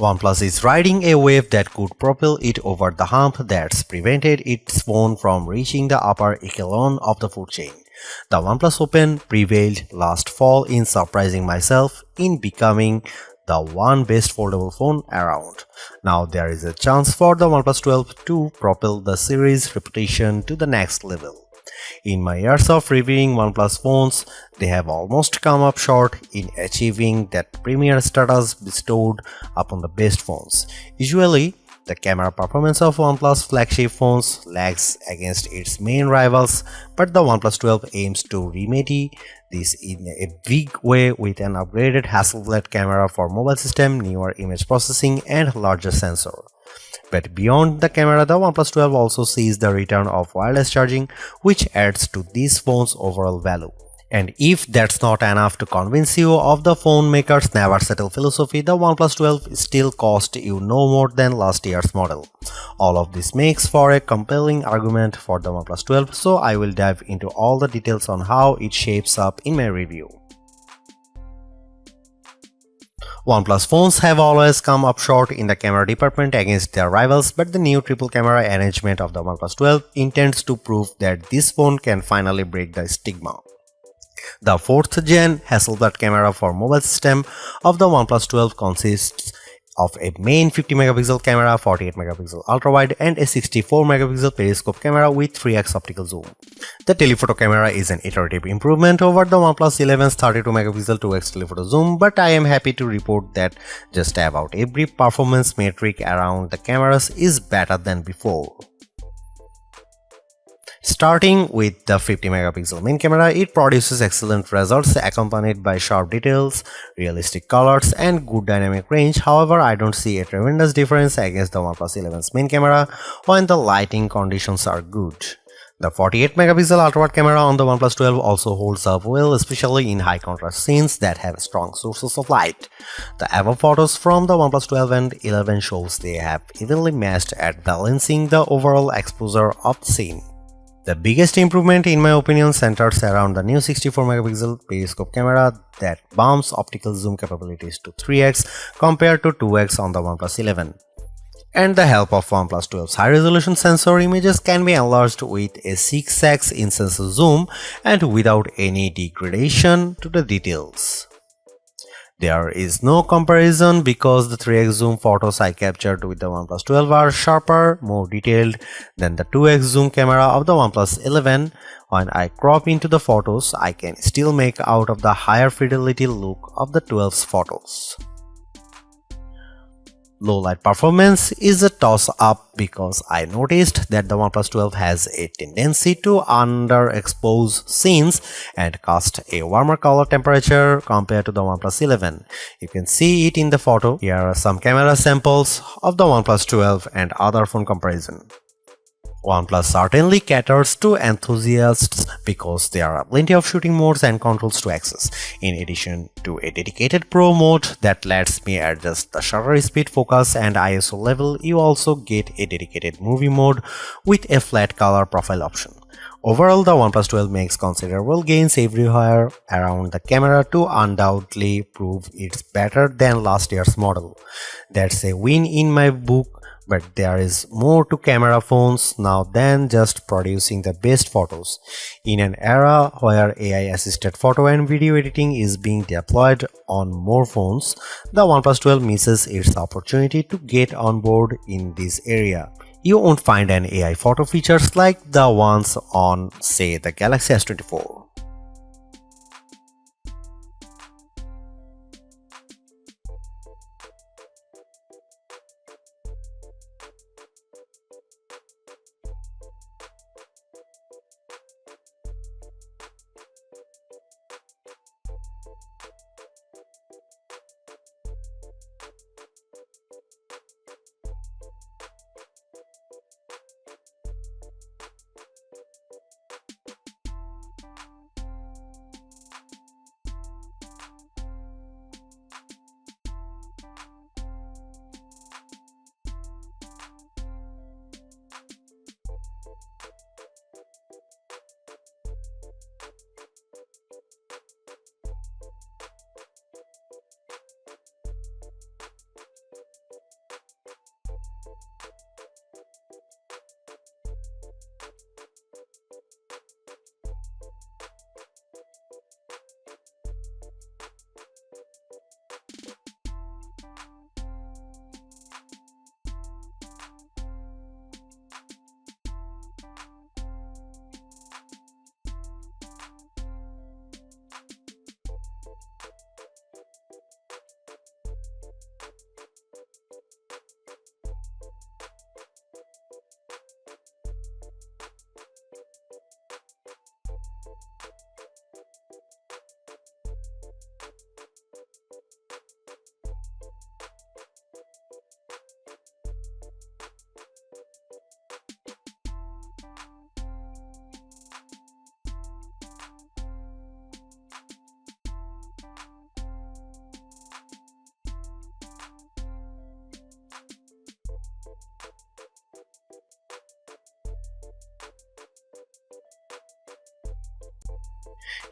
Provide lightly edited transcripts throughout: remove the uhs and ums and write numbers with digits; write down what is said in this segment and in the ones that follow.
OnePlus is riding a wave that could propel it over the hump that's prevented its phone from reaching the upper echelon of the food chain. The OnePlus Open prevailed last fall in surprising myself in becoming the one best foldable phone around. Now there is a chance for the OnePlus 12 to propel the series' reputation to the next level. In my years of reviewing OnePlus phones, they have almost come up short in achieving that premier status bestowed upon the best phones. Usually, the camera performance of OnePlus flagship phones lags against its main rivals, but the OnePlus 12 aims to remedy this in a big way with an upgraded Hasselblad camera for mobile system, newer image processing, and larger sensor. But beyond the camera, the OnePlus 12 also sees the return of wireless charging, which adds to this phone's overall value. And if that's not enough to convince you of the phone maker's never settle philosophy, the OnePlus 12 still cost you no more than last year's model. All of this makes for a compelling argument for the OnePlus 12, so I will dive into all the details on how it shapes up in my review. OnePlus phones have always come up short in the camera department against their rivals, but the new triple camera arrangement of the OnePlus 12 intends to prove that this phone can finally break the stigma. The 4th gen Hasselblad camera for mobile system of the OnePlus 12 consists of a main 50 megapixel camera, 48 megapixel ultrawide, and a 64 megapixel periscope camera with 3x optical zoom. The telephoto camera is an iterative improvement over the OnePlus 11's 32 megapixel 2x telephoto zoom, but I am happy to report that just about every performance metric around the cameras is better than before. Starting with the 50 megapixel main camera, it produces excellent results accompanied by sharp details, realistic colors, and good dynamic range. However, I don't see a tremendous difference against the OnePlus 11's main camera when the lighting conditions are good. The 48 megapixel ultrawide camera on the OnePlus 12 also holds up well, especially in high contrast scenes that have strong sources of light. The above photos from the OnePlus 12 and 11 shows they have evenly matched at balancing the overall exposure of the scene. The biggest improvement in my opinion centers around the new 64 megapixel periscope camera that bumps optical zoom capabilities to 3x compared to 2x on the OnePlus 11. And the help of OnePlus 12's high-resolution sensor, images can be enlarged with a 6x in sensor zoom and without any degradation to the details. There is no comparison because the 3x zoom photos I captured with the OnePlus 12 are sharper, more detailed than the 2x zoom camera of the OnePlus 11. When I crop into the photos, I can still make out of the higher fidelity look of the 12's photos. Low light performance is a toss-up because I noticed that the OnePlus 12 has a tendency to underexpose scenes and cast a warmer color temperature compared to the OnePlus 11. You can see it in the photo. Here are some camera samples of the OnePlus 12 and other phone comparison. OnePlus certainly caters to enthusiasts because there are plenty of shooting modes and controls to access. In addition to a dedicated Pro mode that lets me adjust the shutter speed, focus, and ISO level, you also get a dedicated movie mode with a flat color profile option. Overall, the OnePlus 12 makes considerable gains everywhere around the camera to undoubtedly prove it's better than last year's model. That's a win in my book. But there is more to camera phones now than just producing the best photos. In an era where AI-assisted photo and video editing is being deployed on more phones, the OnePlus 12 misses its opportunity to get on board in this area. You won't find an AI photo features like the ones on, say, the Galaxy S24.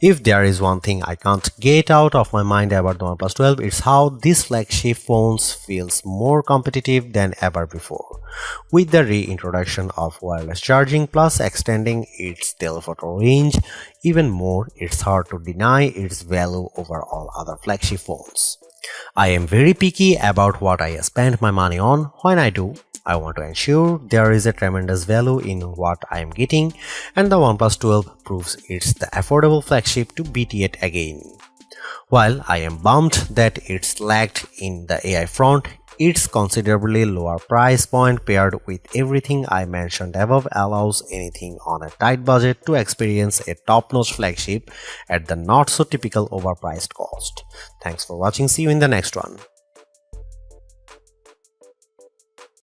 If there is one thing I can't get out of my mind about the OnePlus 12, it's how this flagship phone feels more competitive than ever before. With the reintroduction of wireless charging plus extending its telephoto range even more, it's hard to deny its value over all other flagship phones. I am very picky about what I spend my money on. When I do, I want to ensure there is a tremendous value in what I am getting, and the OnePlus 12 proves it's the affordable flagship to beat it again. While I am bummed that it's lagged in the AI front, its considerably lower price point paired with everything I mentioned above allows anything on a tight budget to experience a top-notch flagship at the not-so-typical overpriced cost. Thanks for watching. See you in the next one.